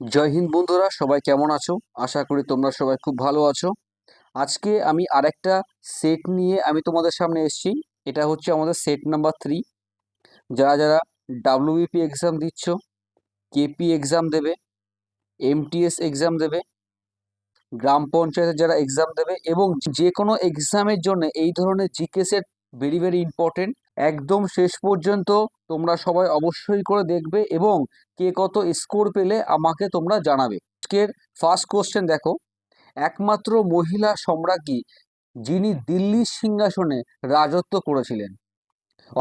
জয় হিন্দ বন্ধুরা, সবাই কেমন আছো? আশা করি তোমরা সবাই খুব ভালো আছো। আজকে আমি আরেকটা সেট নিয়ে আমি তোমাদের সামনে এসেছি। এটা হচ্ছে আমাদের সেট নাম্বার 3। যারা যারা ডাব্লিউবিপি এক্সাম দিচ্ছ, কেপি এক্সাম দেবে, এমটিএস এক্সাম দেবে, গ্রাম পঞ্চায়েতের যারা এক্সাম দেবে এবং যে কোনো এক্সামের জন্য এই ধরনের GK set very very important. একদম শেষ পর্যন্ত তোমরা সবাই অবশ্যই করে দেখবে এবং কে কত স্কোর পেলে আমাকে তোমরা জানাবে। আজকের ফার্স্ট কোশ্চেন দেখো, একমাত্র মহিলা সম্রাজ্ঞী যিনি দিল্লির সিংহাসনে রাজত্ব করেছিলেন।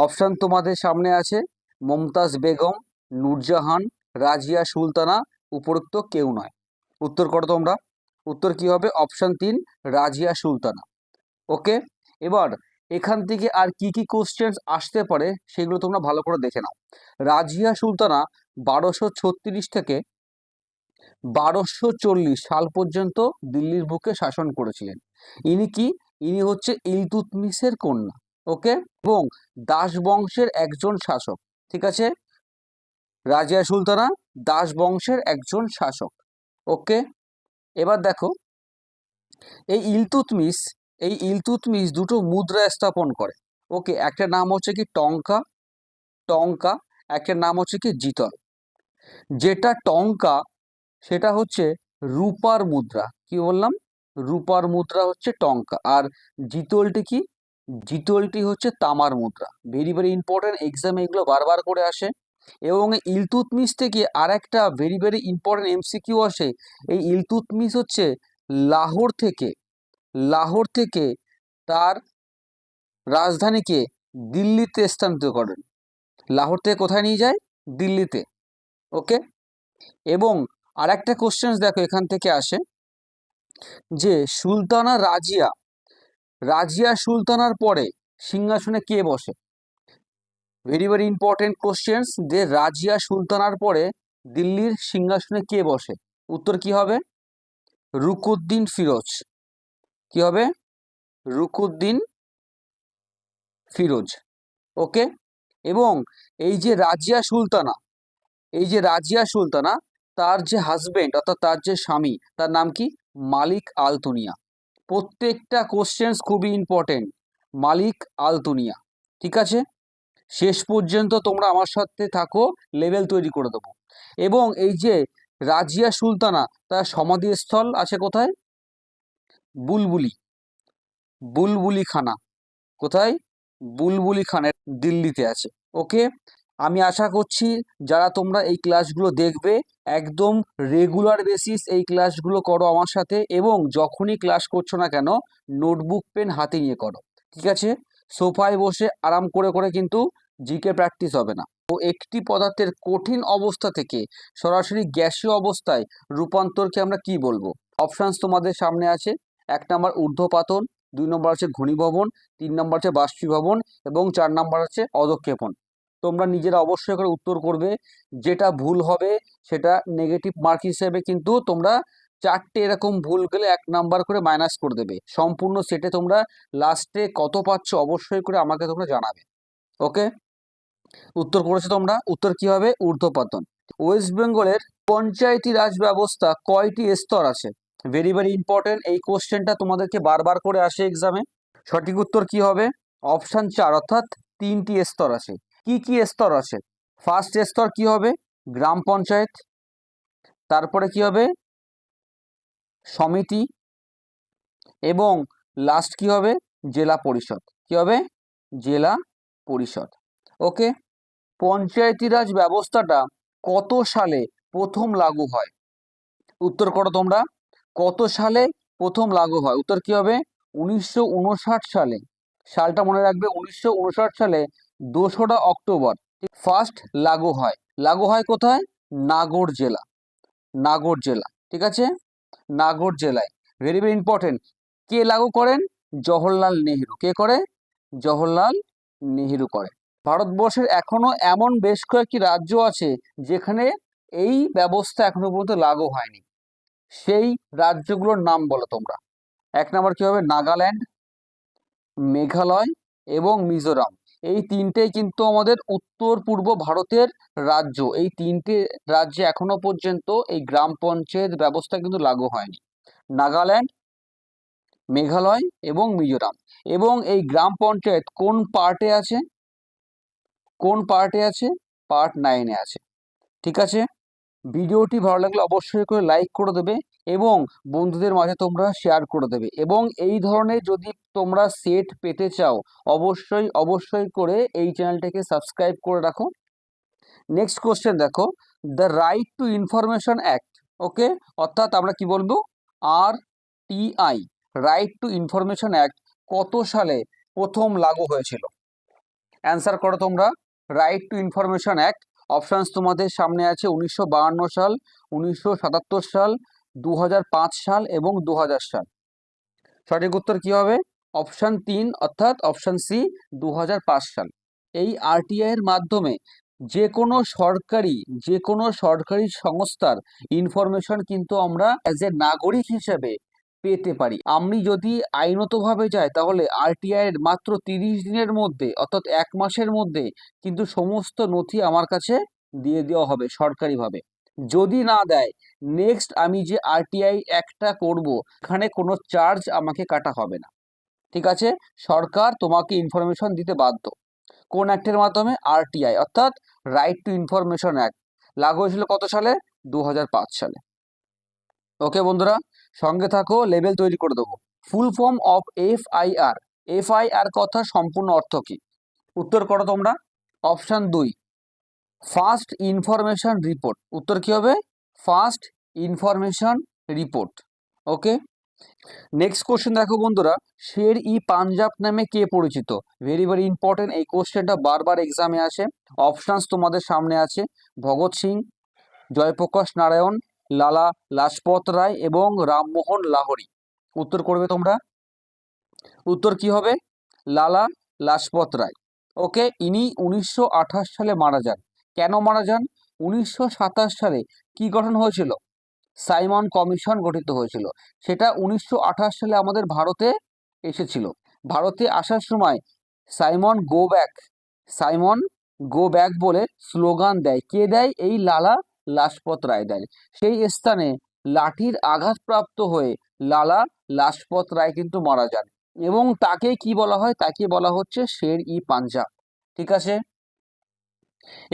অপশান তোমাদের সামনে আছে: মমতাজ বেগম, নূরজাহান, রাজিয়া সুলতানা, উপরোক্ত কেউ নয়। উত্তর করো তোমরা। উত্তর কি হবে? অপশান 3, রাজিয়া সুলতানা। ওকে, এবার এখান থেকে আর কি কি কোশ্চেন আসতে পারে সেগুলো তোমরা ভালো করে দেখে নাও। রাজিয়া সুলতানা 1236 থেকে 1240 সাল পর্যন্ত দিল্লির বুকে শাসন করেছিলেন। ইনি কি? ইনি হচ্ছে ইলতুৎমিশের কন্যা। ওকে, এবং দাস বংশের একজন শাসক। ঠিক আছে, রাজিয়া সুলতানা দাস বংশের একজন শাসক। ওকে, এবার দেখো, এই ইলতুৎমিশ দুটো মুদ্রা স্থাপন করে। ওকে, একটা নাম হচ্ছে কি টঙ্কা, টঙ্কা, একটা নাম হচ্ছে কি জিতল। যেটা টঙ্কা সেটা হচ্ছে রূপার মুদ্রা। কি বললাম? রূপার মুদ্রা হচ্ছে টঙ্কা। আর জিতলটি কি? জিতলটি হচ্ছে তামার মুদ্রা। ভেরি ভেরি ইম্পর্টেন্ট, এক্সামে এগুলো বারবার করে আসে। এবং ইলতুৎমিশ থেকে আর একটা ভেরি ভেরি ইম্পর্টেন্ট এমসিকিউ আসে। এই ইলতুৎমিশ হচ্ছে লাহোর থেকে লাহোর থেকে তার রাজধানীকে দিল্লিতে স্থানান্তর করেন। লাহোর থেকে কোথায় নিয়ে যায়? দিল্লিতে। ওকে, এবং আর একটা কোশ্চেন দেখো এখান থেকে আসে যে সুলতানা রাজিয়া, রাজিয়া সুলতানার পরে সিংহাসনে কে বসে? ভেরি ভেরি ইম্পর্টেন্ট কোশ্চেন্স, যে রাজিয়া সুলতানার পরে দিল্লির সিংহাসনে কে বসে? উত্তর কি হবে? রুকুদ্দিন ফিরোজ। কি হবে? রুকুদ্দিন ফিরোজ। ওকে, এবং এই যে রাজিয়া সুলতানা, এই যে রাজিয়া সুলতানা, তার যে হাজবেন্ড অর্থাৎ তার যে স্বামী, তার নাম কি? মালিক আলতুনিয়া। প্রত্যেকটা কোশ্চেন্স খুবই ইম্পর্টেন্ট। মালিক আলতুনিয়া। ঠিক আছে, শেষ পর্যন্ত তোমরা আমার সাথে থাকো, লেভেল তৈরি করে দেবো। এবং এই যে রাজিয়া সুলতানা, তার সমাধিস্থল আছে কোথায়? বুলবুলি, বুলবুলি খানা। কোথায়? বুলবুলি খানের দিল্লিতে আছে। ওকে, আমি আশা করছি যারা তোমরা এই ক্লাসগুলো দেখবে একদম রেগুলার বেসিস এই ক্লাসগুলো করো আমার সাথে, এবং যখনই ক্লাস করছো না কেন নোটবুক পেন হাতে নিয়ে করো। ঠিক আছে, সোফায় বসে আরাম করে করে কিন্তু জিকে প্র্যাকটিস হবে না। তো একটি পদার্থের কঠিন অবস্থা থেকে সরাসরি গ্যাসীয় অবস্থায় রূপান্তরকে আমরা কি বলবো? অপশানস তোমাদের সামনে আছে। 1 নম্বর ঊর্ধ্বপাতন, 2 নম্বর আছে ঘনীভবন, 3 নম্বর আছে বাষ্পীভবন এবং 4 নম্বর আছে অধঃক্ষেপণ। তোমরা নিজেরা অবশ্যই করে উত্তর করবে। যেটা ভুল হবে সেটা নেগেটিভ মার্ক হিসেবে কিন্তু তোমরা 4টে এরকম ভুল গেলে 1 নাম্বার করে মাইনাস করে দেবে। সম্পূর্ণ সেটে তোমরা লাস্টে কত পাচ্ছ অবশ্যই করে আমাকে তোমরা জানাবে। ওকে, উত্তর করেছো তোমরা। উত্তর কি হবে? ঊর্ধ্বপাতন। ওয়েস্ট বেঙ্গলের পঞ্চায়েতি রাজ ব্যবস্থা কয়টি স্তর আছে? ভেরি ভেরি ইম্পর্টেন্ট, এই কোশ্চেনটা তোমাদেরকে বারবার করে আসে এক্সামে। সঠিক উত্তর কি হবে? অপশান 4, অর্থাৎ 3টি স্তর আছে। কি কি স্তর আছে? ফার্স্ট স্তর কি হবে? গ্রাম পঞ্চায়েত। তারপরে কি হবে? সমিতি। এবং লাস্ট কি হবে? জেলা পরিষদ। কি হবে? জেলা পরিষদ। ওকে, পঞ্চায়েতি রাজ ব্যবস্থাটা কত সালে প্রথম লাগু হয়? উত্তর করো তোমরা। কত সালে প্রথম লাগু হয়? উত্তর কি হবে? 1959 সালে। সালটা মনে রাখবে, 1959 সালে 2রা অক্টোবর ফার্স্ট লাগু হয়। লাগু হয় কোথায়? নাগর জেলা, নাগর জেলা। ঠিক আছে, নাগর জেলায়। ভেরি ভেরি ইম্পর্টেন্ট, কে লাগু করেন? জওহরলাল নেহেরু। কে করে? জওহরলাল নেহেরু করে। ভারতবর্ষের এখনো এমন বেশ কয়েকটি রাজ্য আছে যেখানে এই ব্যবস্থা এখনো পর্যন্ত লাগু হয়নি। সেই রাজ্যগুলোর নাম বলো তোমরা। 1 নম্বর কি হবে? নাগাল্যান্ড, মেঘালয় এবং মিজোরাম। এই তিনটেই কিন্তু আমাদের উত্তর পূর্ব ভারতের রাজ্য। এই তিনটে রাজ্যে এখনো পর্যন্ত এই গ্রাম পঞ্চায়েত ব্যবস্থা কিন্তু লাগু হয়নি। নাগাল্যান্ড, মেঘালয় এবং মিজোরাম। এবং এই গ্রাম পঞ্চায়েত কোন পার্টে আছে? কোন পার্টে আছে? পার্ট 9-এ আছে। ঠিক আছে, ভিডিওটি ভালো লাগলে অবশ্যই করে লাইক করে দেবে এবং বন্ধুদের মাঝে তোমরা শেয়ার করে দেবে। এবং এই ধরনের যদি তোমরা সেট পেতে চাও অবশ্যই অবশ্যই করে এই চ্যানেলটাকে সাবস্ক্রাইব করে রাখো। নেক্সট কোশ্চেন দেখো, the right to information act, okay, অর্থাৎ আমরা কি বলবো, RTI, right to information act কত সালে প্রথম লাগু হয়েছিল? অ্যান্সার করো তোমরা। Right to information act options তোমাদের সামনে আছে 1952 সাল, 1977 সাল, 2005 সাল এবং 2000 সাল। সঠিক উত্তর কি হবে? অপশান 3 অর্থাৎ অপশান সি, 2005 সাল। এই RTI এর মাধ্যমে যে কোনো সরকারি সংস্থার ইনফরমেশন কিন্তু আমরা অ্যাজ এ নাগরিক হিসেবে পেতে পারি। আমি যদি আইনতভাবে যাই তাহলে RTI এর মাত্র 30 দিনের মধ্যে অর্থাৎ 1 মাসের মধ্যে কিন্তু সমস্ত নথি আমার কাছে দিয়ে দেওয়া হবে সরকারিভাবে। যদি না দেয়, নেক্সট আমি যে RTI একটা করব এখানে কোনো চার্জ আমাকে কাটা হবে না। ঠিক আছে, সরকার তোমাকে ইনফরমেশন দিতে বাধ্য। কোন অ্যাক্টের মাধ্যমে? RTI অর্থাৎ রাইট টু ইনফরমেশন অ্যাক্ট লাগু হয়েছিল কত সালে? 2005 সালে। ওকে বন্ধুরা, সঙ্গে থাকো, লেভেল তৈরি করে দেবো। Full form of FIR, FIR কথা সম্পূর্ণ অর্থ কি? উত্তর করো তোমরা। Option 2, first information report. উত্তর কি হবে? First information report. Okay, next question দেখো বন্ধুরা, শের ই পাঞ্জাব নামে কে পরিচিত? ভেরি ভেরি ইম্পর্টেন্ট, এই কোশ্চেনটা বারবার এক্সামে আসে। অপশানস তোমাদের সামনে আছে ভগৎ সিং, জয়প্রকাশ নারায়ণ, লালা লাজপত রায় এবং রামমোহন লাহোরি। উত্তর করবে তোমরা। উত্তর কি হবে? লালা লাজপত রায়। ওকে, ইনি 1928 সালে মারা যান। কেন মারা যান? 1927 সালে কি গঠন হয়েছিল? সাইমন কমিশন গঠিত হয়েছিল। সেটা 1928 সালে আমাদের ভারতে এসেছিল। ভারতে আসার সময় Simon go back, Simon go back বলে স্লোগান দেয়। কে দেয়? এই লালা লাজপত রায় দেয়। সেই স্থানে লাঠির আঘাতপ্রাপ্ত হয়ে লালা লাজপত রায় কিন্তু মারা যান এবং তাকে কি বলা হয়? তাকে বলা হচ্ছে শের ই পাঞ্জাব। ঠিক আছে,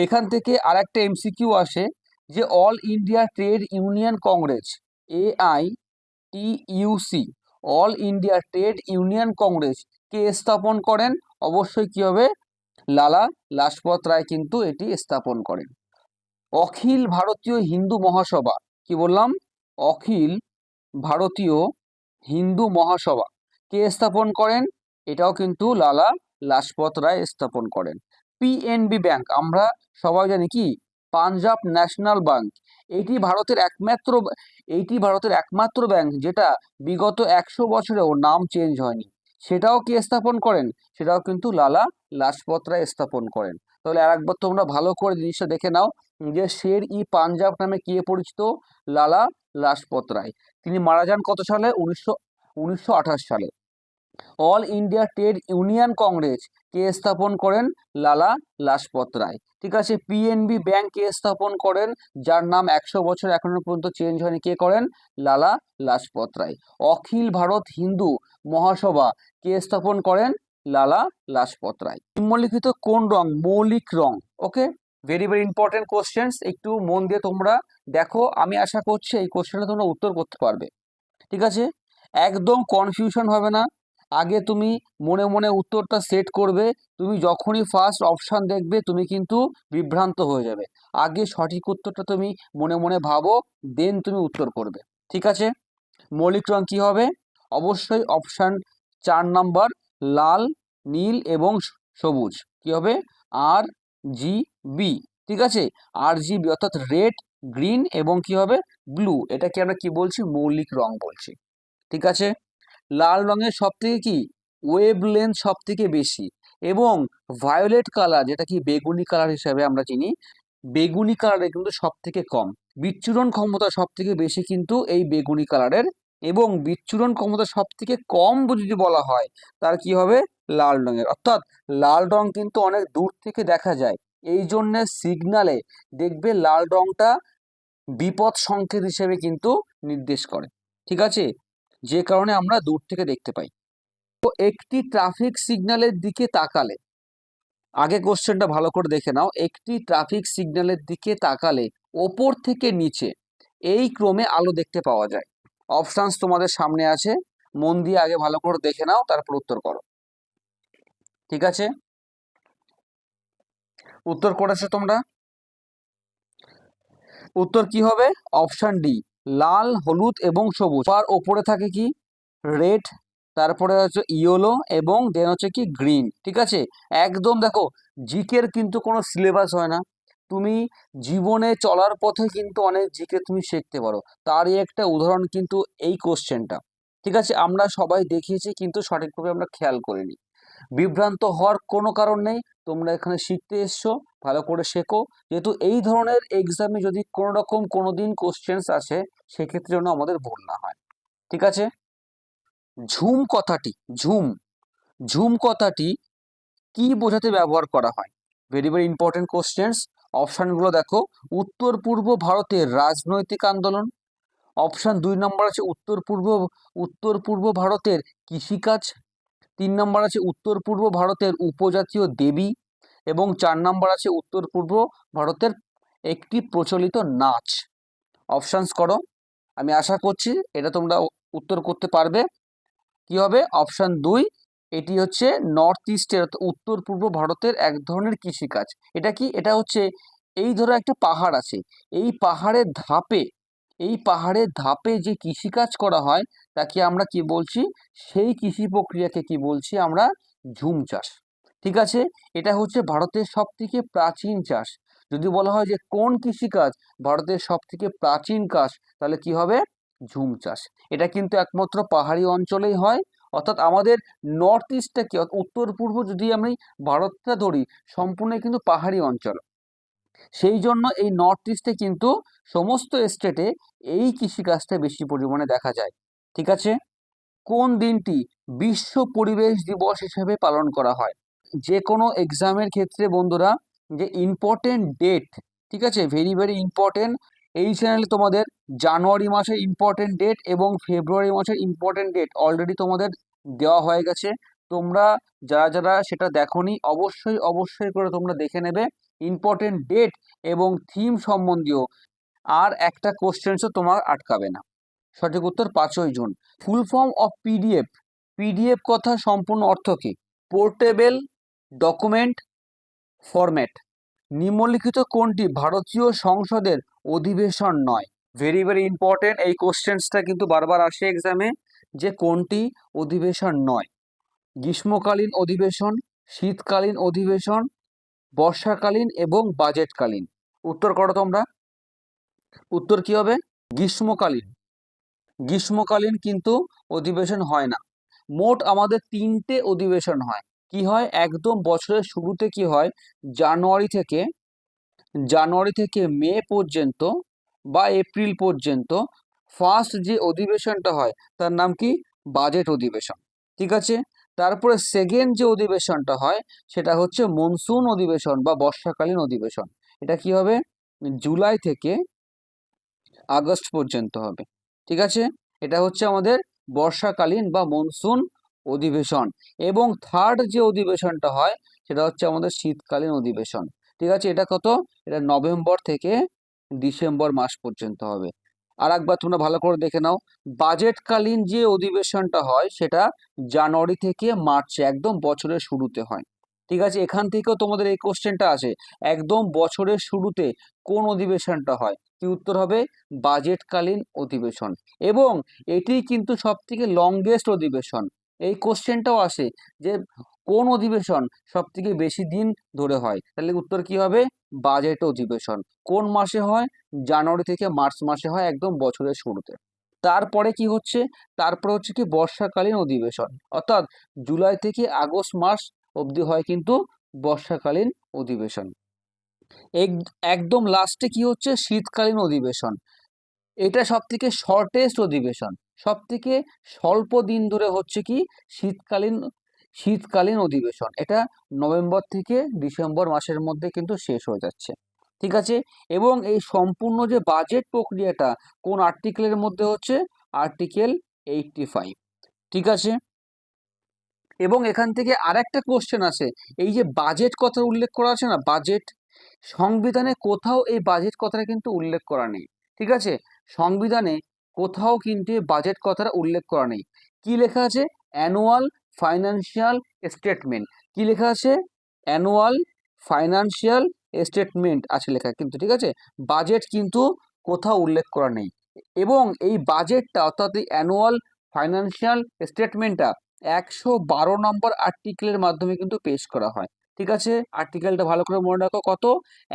এখান থেকে আরেকটা MCQ আসে যে All India Trade Union Congress, AITUC, All India Trade Union Congress কে স্থাপন করেন? অবশ্যই কি হবে? লালা লাজপত রায় কিন্তু এটি স্থাপন করেন। অখিল ভারতীয় হিন্দু মহাসভা, কি বললাম? অখিল ভারতীয় হিন্দু মহাসভা কে স্থাপন করেন? এটাও কিন্তু লালা লাজপত রায় স্থাপন করেন। PNB ব্যাংক, আমরা সবাই জানি কি? Punjab national bank. এটি ভারতের একমাত্র ব্যাংক যেটা বিগত 100 বছরেও নাম চেঞ্জ হয়নি। সেটাও কি স্থাপন করেন? সেটাও কিন্তু লালা লাজপত রায় স্থাপন করেন। তাহলে আরেকবার তোমরা ভালো করে জিনিসটা দেখে নাও যে শের ই পাঞ্জাব নামে কে পরিচিত? লালা লাজপত রায়। তিনি মারা যান কত সালে? 1928 সালে। All India Trade Union Congress কে স্থাপন করেন? লালা লাজপত রায়। ঠিক আছে, PNB ব্যাংক কে স্থাপন করেন? যার নাম 100 বছর এখনো পর্যন্ত চেঞ্জ হয়নি। কে করেন? লালা লাজপত রায়। অখিল ভারত হিন্দু মহাসভা কে স্থাপন করেন? লালা লাজপত রায়। নিম্নলিখিত কোন রং মৌলিক রং? ওকে, ভেরি ভেরি ইম্পর্টেন্ট কোশ্চেন্স, একটু মন দিয়ে তোমরা দেখো। আমি আশা করছি এই কোশ্চেনটা তোমরা উত্তর করতে পারবে। ঠিক আছে, একদম কনফিউশন হবে না। আগে তুমি মনে মনে উত্তরটা সেট করবে। তুমি যখনই ফার্স্ট অপশান দেখবে তুমি কিন্তু বিভ্রান্ত হয়ে যাবে। আগে সঠিক উত্তরটা তুমি মনে মনে ভাবো, দেন তুমি উত্তর করবে। ঠিক আছে, মৌলিক রং কি হবে? অবশ্যই অপশান 4 নাম্বার, লাল, নীল এবং সবুজ। কি হবে? RGB। ঠিক আছে, RGB অর্থাৎ রেড, গ্রিন এবং কি হবে? ব্লু। এটাকে আমরা কি বলছি? মৌলিক রং বলছি। ঠিক আছে, লাল রঙের সব থেকে কি ওয়েভলেন্থ সব থেকে বেশি এবং ভায়োলেট কালার, যেটা কি বেগুনি কালার হিসাবে আমরা চিনি, বেগুনি কালারের কিন্তু সব থেকে কম। বিচ্ছুরণ ক্ষমতা সব থেকে বেশি কিন্তু এই বেগুনি কালারের, এবং বিচ্ছুরণ ক্ষমতা সব থেকে কম যদি বলা হয় তার কি হবে? লাল রঙের, অর্থাৎ লাল রং কিন্তু অনেক দূর থেকে দেখা যায়, এই জন্য সিগনালে দেখবে লাল রংটা বিপদ সংকেত হিসেবে কিন্তু নির্দেশ করে। ঠিক আছে, যে কারণে আমরা দূর থেকে দেখতে পাই। তো একটি ট্রাফিক সিগন্যালের দিকে তাকালে, আগে কোশ্চেনটা ভালো করে দেখে নাও, একটি ট্রাফিক সিগন্যালের দিকে তাকালে ওপর থেকে নিচে এই ক্রমে আলো দেখতে পাওয়া যায়। অপশানস তোমাদের সামনে আছে, মন দিয়ে আগে ভালো করে দেখে নাও, তারপর উত্তর করো। ঠিক আছে, উত্তর করেছো তোমরা? উত্তর কি হবে? অপশান ডি, লাল, হলুদ এবং সবুজ। আর ওপরে থাকে কি রেড, তারপরে হচ্ছে ইয়েলো এবং দেন হচ্ছে কি গ্রিন। ঠিক আছে, একদম দেখো জিকের কিন্তু কোনো সিলেবাস হয় না, তুমি জীবনে চলার পথে কিন্তু অনেক জিকে তুমি শিখতে পারো, তারই একটা উদাহরণ কিন্তু এই কোশ্চেনটা। ঠিক আছে, আমরা সবাই দেখিয়েছি কিন্তু সঠিকভাবে আমরা খেয়াল করিনি। বিভ্রান্ত হওয়ার কোনো কারণ নেই, তোমরা এখানে শিখতে এসছো, ভালো করে শেখো, যেহেতু এই ধরনের এক্সামে যদি কোনো রকম কোনো দিন কোশ্চেন্স আসে সেক্ষেত্রে যেন আমাদের ভুল না হয়। ঠিক আছে, ঝুম কথাটি, ঝুম, ঝুম কথাটি কি বোঝাতে ব্যবহার করা হয়? Very very important questions. অপশানগুলো দেখো, উত্তর পূর্ব ভারতের রাজনৈতিক আন্দোলন, অপশান 2 নম্বর আছে উত্তর পূর্ব ভারতের কৃষিকাজ, 3 নম্বর আছে উত্তর পূর্ব ভারতের উপজাতীয় দেবী, এবং 4 নম্বর আছে উত্তর পূর্ব ভারতের একটি প্রচলিত নাচ। অপশানস করো, আমি আশা করছি এটা তোমরা উত্তর করতে পারবে। কি হবে? অপশান 2, এটি হচ্ছে নর্থ ইস্টের উত্তর পূর্ব ভারতের এক ধরনের কৃষিকাজ। এটা কি? এটা হচ্ছে এই ধরো একটা পাহাড় আছে, এই পাহাড়ের ধাপে, এই পাহাড়ের ধাপে যে কৃষিকাজ করা হয় তাকে আমরা কি বলছি? সেই কৃষি প্রক্রিয়াকে কি বলছি আমরা? ঝুম চাষ। ঠিক আছে, এটা হচ্ছে ভারতের সব থেকে প্রাচীন চাষ। যদি বলা হয় যে কোন কৃষিকাজ ভারতের সব থেকে প্রাচীন কাজ, তাহলে কি হবে? ঝুম চাষ। এটা কিন্তু একমাত্র পাহাড়ি অঞ্চলেই হয়, অর্থাৎ আমাদের নর্থ ইস্টটা কি, উত্তর পূর্ব যদি আমি ভারতটা ধরি সম্পূর্ণ কিন্তু পাহাড়ি অঞ্চল, সেই জন্য এই নর্থ ইস্টে কিন্তু সমস্ত স্টেটে এই কৃষিকাজটা বেশি পরিমাণে দেখা যায়। ঠিক আছে, কোন দিনটি বিশ্ব পরিবেশ দিবস হিসেবে পালন করা হয়? যে কোনো এক্সামের ক্ষেত্রে বন্ধুরা যে ইম্পর্টেন্ট ডেট, ঠিক আছে, ভেরি ভেরি ইম্পর্টেন্ট, এই চ্যানেলে তোমাদের জানুয়ারি মাসের ইম্পর্টেন্ট ডেট এবং ফেব্রুয়ারি মাসের ইম্পর্টেন্ট ডেট অলরেডি তোমাদের দেওয়া হয়ে গেছে। তোমরা যারা যারা সেটা দেখোনি অবশ্যই অবশ্যই করে তোমরা দেখে নেবে। ইম্পর্টেন্ট ডেট এবং থিম সম্বন্ধীয় আর একটা কোশ্চেন্সও তোমার আটকাবে না। সঠিক উত্তর 5ই June. Full form of PDF, PDF কথা সম্পূর্ণ অর্থ কি? Portable document format. নিম্নলিখিত কোনটি ভারতীয় সংসদের অধিবেশন নয়? ভেরি ভেরি ইম্পর্টেন্ট, এই কোশ্চেন্সটা কিন্তু বারবার আসে এক্সামে, যে কোনটি অধিবেশন নয়? গ্রীষ্মকালীন অধিবেশন, শীতকালীন অধিবেশন, বর্ষাকালীন এবং বাজেটকালীন। উত্তর করো তোমরা, উত্তর কি হবে? গ্রীষ্মকালীন। গ্রীষ্মকালীন কিন্তু অধিবেশন হয় না। মোট আমাদের 3টে অধিবেশন হয়। কি হয়? একদম বছরের শুরুতে কি হয়, জানুয়ারি থেকে মে পর্যন্ত বা এপ্রিল পর্যন্ত ফার্স্ট যে অধিবেশনটা হয় তার নাম কি? বাজেট অধিবেশন। ঠিক আছে, তারপরে সেকেন্ড যে অধিবেশনটা হয় সেটা হচ্ছে মনসুন অধিবেশন বা বর্ষাকালীন অধিবেশন। এটা কি হবে? জুলাই থেকে আগস্ট পর্যন্ত হবে। ঠিক আছে, এটা হচ্ছে আমাদের বর্ষাকালীন বা মনসুন অধিবেশন। এবং থার্ড যে অধিবেশনটা হয় সেটা হচ্ছে আমাদের শীতকালীন অধিবেশন। ঠিক আছে, এটা কত? এটা নভেম্বর থেকে ডিসেম্বর মাস পর্যন্ত হবে। আর একবার তোমরা ভালো করে দেখে নাও, বাজেটকালীন যে অধিবেশনটা হয় সেটা জানুয়ারি থেকে মার্চে, একদম বছরের শুরুতে হয়। ঠিক আছে, এখান থেকেও তোমাদের এই কোশ্চেনটা আসে, একদম বছরের শুরুতে কোন অধিবেশনটা হয়? কি উত্তর হবে? বাজেটকালীন অধিবেশন। এবং এটি কিন্তু সব থেকে লংগেস্ট অধিবেশন। এই কোশ্চেনটাও আসে যে কোন অধিবেশন সব থেকে বেশি দিন ধরে হয়? তাহলে উত্তর কি হবে? বাজেট অধিবেশন। কোন মাসে হয়? জানুয়ারি থেকে মার্চ মাসে হয়, একদম বছরের শুরুতে। তারপরে কি হচ্ছে? তারপরে হচ্ছে কি বর্ষাকালীন অধিবেশন, অর্থাৎ জুলাই থেকে আগস্ট মাস অবধি হয় কিন্তু বর্ষাকালীন অধিবেশন। একদম লাস্টে কি হচ্ছে? শীতকালীন অধিবেশন। এটা সব থেকে শর্টেস্ট অধিবেশন, সব থেকে স্বল্প দিন ধরে হচ্ছে কি শীতকালীন শীতকালীন অধিবেশন, এটা নভেম্বর থেকে ডিসেম্বর মাসের মধ্যে কিন্তু শেষ হয়ে যাচ্ছে। ঠিক আছে, এবং এই সম্পূর্ণ যে বাজেট প্রক্রিয়াটা কোন আর্টিকেলের মধ্যে হচ্ছে? আর্টিকেল 85। ঠিক আছে, এবং এখান থেকে আরেকটা কোশ্চেন আছে, এই যে বাজেট কথা উল্লেখ করা আছে না, বাজেট, সংবিধানে কোথাও এই বাজেট কথাটা কিন্তু উল্লেখ করা নেই। ঠিক আছে, সংবিধানে কোথাও কিন্তু এই বাজেট কথাটা উল্লেখ করা নেই। কি লেখা আছে? Annual financial statement. কি লেখা আছে? অ্যানুয়াল ফাইন্যান্সিয়াল স্টেটমেন্ট আছে লেখা কিন্তু। ঠিক আছে, বাজেট কিন্তু কোথাও উল্লেখ করা নেই। এবং এই বাজেটটা অর্থাৎ এই অ্যানুয়াল ফাইন্যান্সিয়াল স্টেটমেন্টটা 112 নম্বর আর্টিকেলের মাধ্যমে কিন্তু পেশ করা হয়। ঠিক আছে, আর্টিকেলটা ভালো করে মনে রাখো, কত?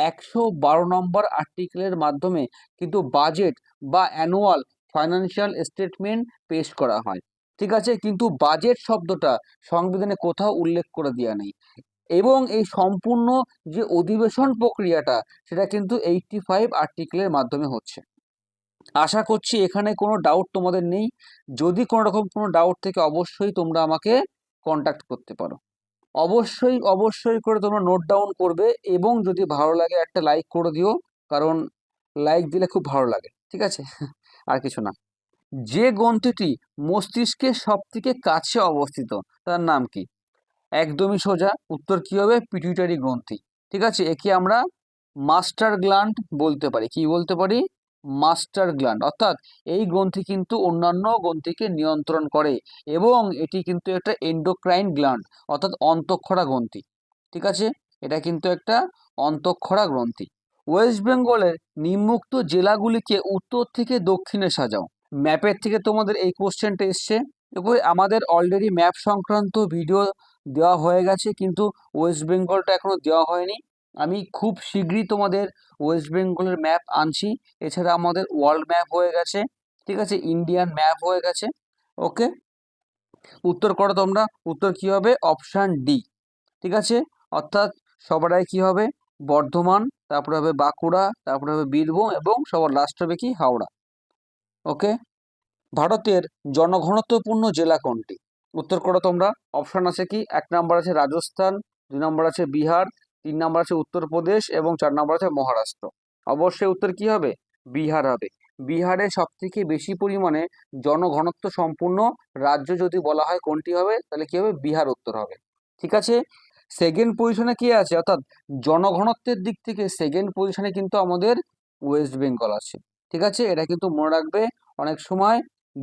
112 নম্বর আর্টিকেলের মাধ্যমে কিন্তু বাজেট বা অ্যানুয়াল ফাইন্যান্সিয়াল স্টেটমেন্ট পেশ করা হয়। ঠিক আছে, কিন্তু বাজেট শব্দটা সংবিধানে কোথাও উল্লেখ করে দেওয়া নেই। এবং এই সম্পূর্ণ যে অধিবেশন প্রক্রিয়াটা সেটা কিন্তু 85 আর্টিকেলের মাধ্যমে হচ্ছে। আশা করছি এখানে কোনো ডাউট তোমাদের নেই। যদি কোনো রকম কোনো ডাউট থেকে অবশ্যই তোমরা আমাকে কন্ট্যাক্ট করতে পারো। অবশ্যই অবশ্যই করে তোমরা নোট ডাউন করবে, এবং যদি ভালো লাগে একটা লাইক করে দিও, কারণ লাইক দিলে খুব ভালো লাগে। ঠিক আছে, আর কিছু না। যে গ্রন্থিটি মস্তিষ্কের সব থেকে কাছে অবস্থিত তার নাম কি? একদমই সোজা, উত্তর কি হবে? পিটুইটারি গ্রন্থি। ঠিক আছে, একে আমরা মাস্টার গ্ল্যান্ড বলতে পারি। কি বলতে পারি? Master gland. অর্থাৎ এই গ্রন্থি কিন্তু অন্যান্য গ্রন্থিকে নিয়ন্ত্রণ করে, এবং এটি কিন্তু একটা এন্ডোক্রাইন গ্ল্যান্ড, অর্থাৎ অন্তঃক্ষরা গ্রন্থি। ঠিক আছে, এটা কিন্তু একটা অন্তঃক্ষরা গ্রন্থি। ওয়েস্ট বেঙ্গলের নিম্নোক্ত জেলাগুলিকে উত্তর থেকে দক্ষিণে সাজাও। ম্যাপের থেকে তোমাদের এই কোশ্চেনটা এসছে। দেখো, আমাদের অলরেডি ম্যাপ সংক্রান্ত ভিডিও দেওয়া হয়ে গেছে, কিন্তু ওয়েস্ট বেঙ্গলটা এখনো দেওয়া হয়নি। আমি খুব শীঘ্রই তোমাদের ওয়েস্ট বেঙ্গলের ম্যাপ আনছি। এছাড়া আমাদের ওয়ার্ল্ড ম্যাপ হয়ে গেছে। ঠিক আছে, ইন্ডিয়ান ম্যাপ হয়ে গেছে। ওকে, উত্তর করো তোমরা। উত্তর কি হবে? Option D. ঠিক আছে, অর্থাৎ সবার আগে কি হবে? বর্ধমান, তারপরে হবে বাঁকুড়া, তারপরে হবে বীরভূম, এবং সবার লাস্ট হবে কি? হাওড়া। ওকে, ভারতের জনঘনত্বপূর্ণ জেলা কোনটি? উত্তর করো তোমরা। অপশন আছে কি? 1 নম্বর আছে রাজস্থান, 2 নম্বর আছে বিহার, 3 নম্বর আছে উত্তরপ্রদেশ, এবং 4 নম্বর আছে মহারাষ্ট্র। অবশ্যই উত্তর কি হবে? বিহার হবে। বিহারে সব থেকে বেশি পরিমাণে জনঘনত্ব সম্পূর্ণ রাজ্য যদি বলা হয় কোনটি হবে, তাহলে কি হবে? বিহার উত্তর হবে। ঠিক আছে, সেকেন্ড পজিশনে কে আছে? অর্থাৎ জনঘনত্বের দিক থেকে সেকেন্ড পজিশনে কিন্তু আমাদের ওয়েস্ট বেঙ্গল আছে। ঠিক আছে, এটা কিন্তু মনে রাখবে। অনেক সময়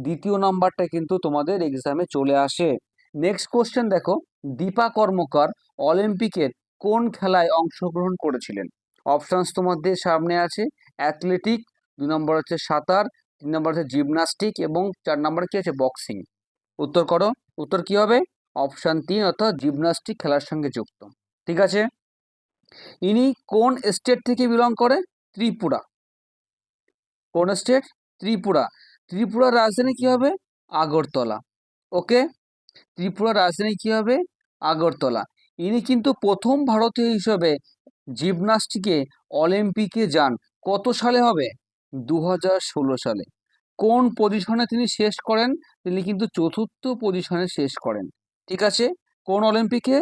দ্বিতীয় নাম্বারটা কিন্তু তোমাদের এক্সামে চলে আসে। নেক্সট কোশ্চেন দেখো, দীপা কর্মকার অলিম্পিকের কোন খেলায় অংশগ্রহণ করেছিলেন? অপশনস তোমাদের সামনে আছে। অ্যাথলেটিক, 2 নম্বর হচ্ছে সাঁতার, 3 নম্বর হচ্ছে জিমনাস্টিক, এবং 4 নম্বরে কি আছে? বক্সিং। উত্তর করো। উত্তর কি হবে? অপশান 3, অর্থাৎ জিমনাস্টিক খেলার সঙ্গে যুক্ত। ঠিক আছে, ইনি কোন স্টেট থেকে বিলং করে? ত্রিপুরা। কোন স্টেট? ত্রিপুরা। ত্রিপুরার রাজধানী কি হবে? আগরতলা। ওকে, ত্রিপুরার রাজধানী কি হবে? আগরতলা। ইনি কিন্তু প্রথম ভারতীয় হিসেবে জিমনাস্টিকে অলিম্পিকে যান। কত সালে হবে? 2016 সালে। কোন পজিশনে তিনি শেষ করেন? তিনি কিন্তু চতুর্থ পজিশনে শেষ করেন। ঠিক আছে, কোন অলিম্পিকে?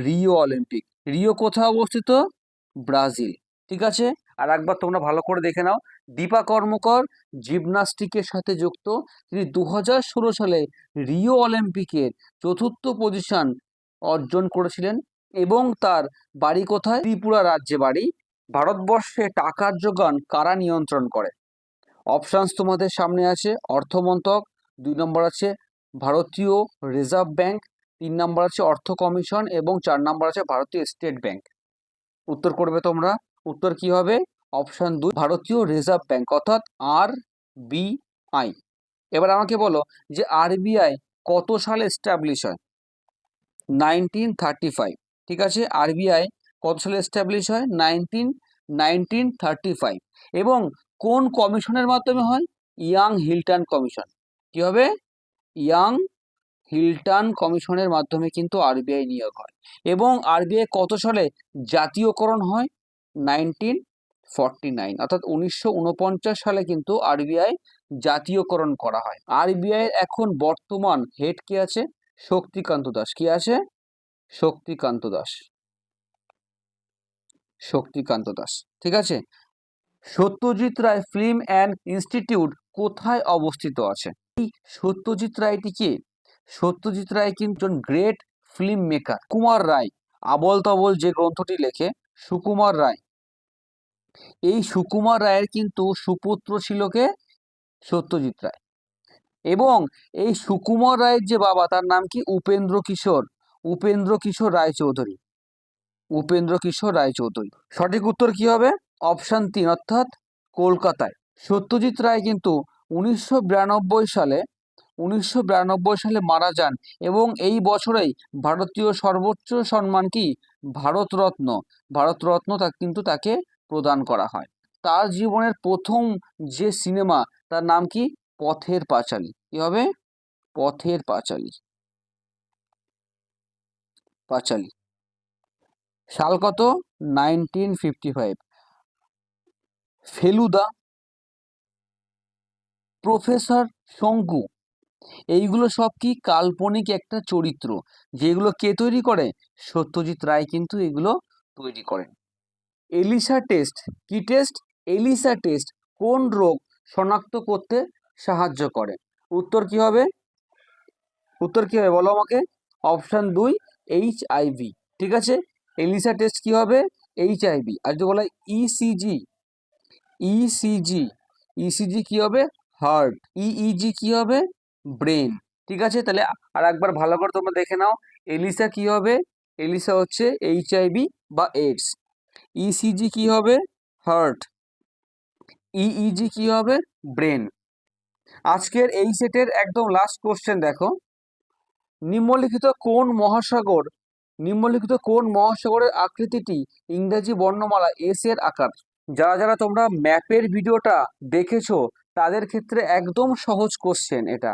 Rio Olympic. রিও কোথায় অবস্থিত? ব্রাজিল। ঠিক আছে, আর একবার তোমরা ভালো করে দেখে নাও। দীপা কর্মকার জিমনাস্টিকের সাথে যুক্ত। তিনি 2016 সালে রিও অলিম্পিকের চতুর্থ পজিশন অর্জন করেছিলেন, এবং তার বাড়ি কোথায়? ত্রিপুরা রাজ্যে বাড়ি। ভারতবর্ষে টাকার যোগান কারা নিয়ন্ত্রণ করে? অপশানস তোমাদের সামনে আছে। অর্থমন্ত্রক, 2 নম্বর আছে ভারতীয় রিজার্ভ ব্যাংক, 3 নম্বর আছে অর্থ কমিশন, এবং 4 নম্বর আছে ভারতীয় স্টেট ব্যাংক। উত্তর করবে তোমরা। উত্তর কি হবে? অপশান 2, ভারতীয় রিজার্ভ ব্যাংক, অর্থাৎ RBI। এবার আমাকে বলো যে RBI কত সালে এস্টাবলিশ হয়? 1935। ঠিক আছে, RBI কত সালে এস্টাবলিশ হয়? 1935। এবং কোন কমিশনের মাধ্যমে হয়? Young Hilton commission. কি হবে? ইয়াং হিল্টন কমিশনের মাধ্যমে কিন্তু RBI নিয়োগ হয়। এবং RBI কত সালে জাতীয়করণ হয়? 1949, অর্থাৎ 1949 সালে কিন্তু RBI জাতীয়করণ করা হয়। RBI এর এখন বর্তমান হেড কে আছে? শক্তিকান্ত দাস। কি আছে? শক্তিকান্ত দাস, শক্তিকান্ত দাস। ঠিক আছে। Satyajit Ray film and institute কোথায় অবস্থিত আছে? এই সত্যজিৎ রায়টি কে? সত্যজিৎ রায় কিন্তু একজন গ্রেট ফিল্ম মেকার। কুমার রায় আবল তাবল যে গ্রন্থটি লেখে, সুকুমার রায়, এই সুকুমার রায়ের কিন্তু সুপুত্র ছিল কে? সত্যজিৎ রায়। এবং এই সুকুমার রায়ের যে বাবা, তার নাম কি? উপেন্দ্র কিশোর, উপেন্দ্র কিশোর রায়চৌধুরী, উপেন্দ্র কিশোর রায়চৌধুরী। সঠিক উত্তর কি হবে? অপশান 3, অর্থাৎ কলকাতায়। সত্যজিৎ রায় কিন্তু 1992 সালে মারা যান এবং এই বছরেই ভারতীয় সর্বোচ্চ সম্মান কি? ভারতরত্ন, ভারতরত্ন কিন্তু তাকে প্রদান করা হয়। তার জীবনের প্রথম যে সিনেমা, তার নাম কি? পথের পাঁচালী। কি হবে? পথের পাঁচালী, পাঁচালী। সাল কত? 1955। ফেলুদা, প্রফেসর শঙ্কু, এইগুলো সব কি? কাল্পনিক একটা চরিত্র, যেগুলো কে তৈরি করে? সত্যজিৎ রায় কিন্তু এগুলো তৈরি করেন। এলিসা টেস্ট, কি টেস্ট? এলিসা টেস্ট কোন রোগ শনাক্ত করতে সাহায্য করে? উত্তর কি হবে? উত্তর কি হবে বলো আমাকে? Option 2, HIV। ঠিক আছে। এলিসা টেস্ট কি হবে? HIV। আর যদি বলা ইসিজি, ইসিজি, ইসিজি কি হবে? হার্ট। ইইজি কি হবে? ব্রেন। ঠিক আছে। তাহলে আর একবার ভালো করে তোমরা দেখে নাও, এলিসা কি হবে? এলিসা হচ্ছে HIV বা এইডস। ইসিজি কি হবে? হার্ট। ইইজি কি হবে? ব্রেন। আজকের এই সেটের একদম লাস্ট কোশ্চেন দেখো, নিম্নলিখিত কোন মহাসাগর, নিম্নলিখিত কোন মহাসাগরের আকৃতিটি ইংরেজি বর্ণমালা এস এর আকার? যারা যারা তোমরা ম্যাপের ভিডিওটা দেখেছো, তাদের ক্ষেত্রে একদম সহজ কোশ্চেন এটা।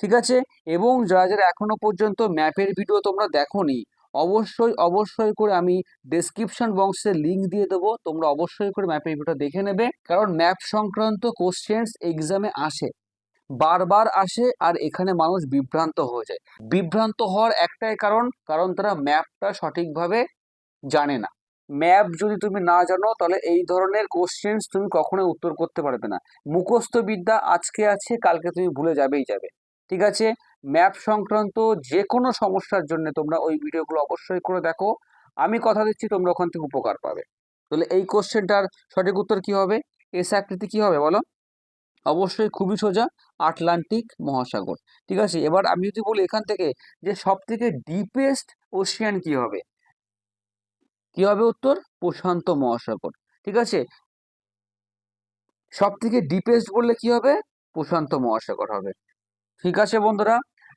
ঠিক আছে। এবং যারা যারা এখনো পর্যন্ত ম্যাপের ভিডিও তোমরা দেখোনি, অবশ্যই অবশ্যই করে আমি ডেসক্রিপশন বক্সে লিঙ্ক দিয়ে দেবো, তোমরা অবশ্যই করে ম্যাপের ভিডিওটা দেখে নেবে। কারণ ম্যাপ সংক্রান্ত কোশ্চেন্স এক্সামে আসে, বারবার আসে, আর এখানে মানুষ বিভ্রান্ত হয়ে যায়। বিভ্রান্ত হওয়ার একটাই কারণ তারা ম্যাপটা সঠিকভাবে জানে না। ম্যাপ যদি তুমি না জানো, তাহলে এই ধরনের কোশ্চেন্স তুমি কখনোই উত্তর করতে পারবে না। মুখস্থ বিদ্যা আজকে আছে, কালকে তুমি ভুলে যাবেই যাবে। ঠিক আছে। ম্যাপ সংক্রান্ত যে কোনো সমস্যার জন্য তোমরা ওই ভিডিওগুলো অবশ্যই করে দেখো, আমি কথা দিচ্ছি তোমরা ওখান থেকে উপকার পাবে। তাহলে এই কোশ্চেনটার সঠিক উত্তর কি হবে? এস আকৃতি কি হবে বলো? অবশ্যই খুবই সোজা, আটলান্টিক মহাসাগর। ঠিক আছে। এবার আমি যদি বলি এখান থেকে যে সব থেকে ডিপেস্ট ওশিয়ান কি হবে? কি হবে উত্তর? প্রশান্ত মহাসাগর। ঠিক আছে। সব থেকে ডিপেস্ট বললে কি হবে? প্রশান্ত মহাসাগর হবে। ঠিক আছে বন্ধুরা,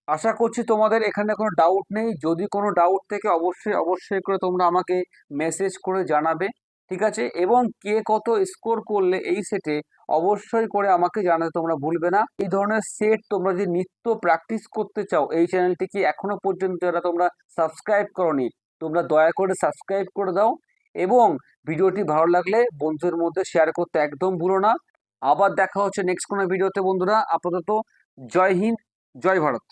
আশা করছি তোমাদের এখানে কোনো ডাউট নেই। যদি কোনো ডাউট থেকে অবশ্যই অবশ্যই করে তোমরা আমাকে মেসেজ করে জানাবে। ঠিক আছে। এবং কে কত স্কোর করলে এই সেটে অবশ্যই করে আমাকে জানাতে তোমরা ভুলবে না। এই ধরনের সেট তোমরা যদি নিত্য প্র্যাকটিস করতে চাও, এই চ্যানেলটিকে এখনো পর্যন্ত যারা তোমরা সাবস্ক্রাইব করোনি, তোমরা দয়া করে সাবস্ক্রাইব করে দাও। এবং ভিডিওটি ভালো লাগলে বন্ধুদের মধ্যে শেয়ার করতে একদম ভুলো না। আবার দেখা হচ্ছে নেক্সট কোনো ভিডিওতে বন্ধুরা। আপাতত জয় হিন্দ, জয় ভারত।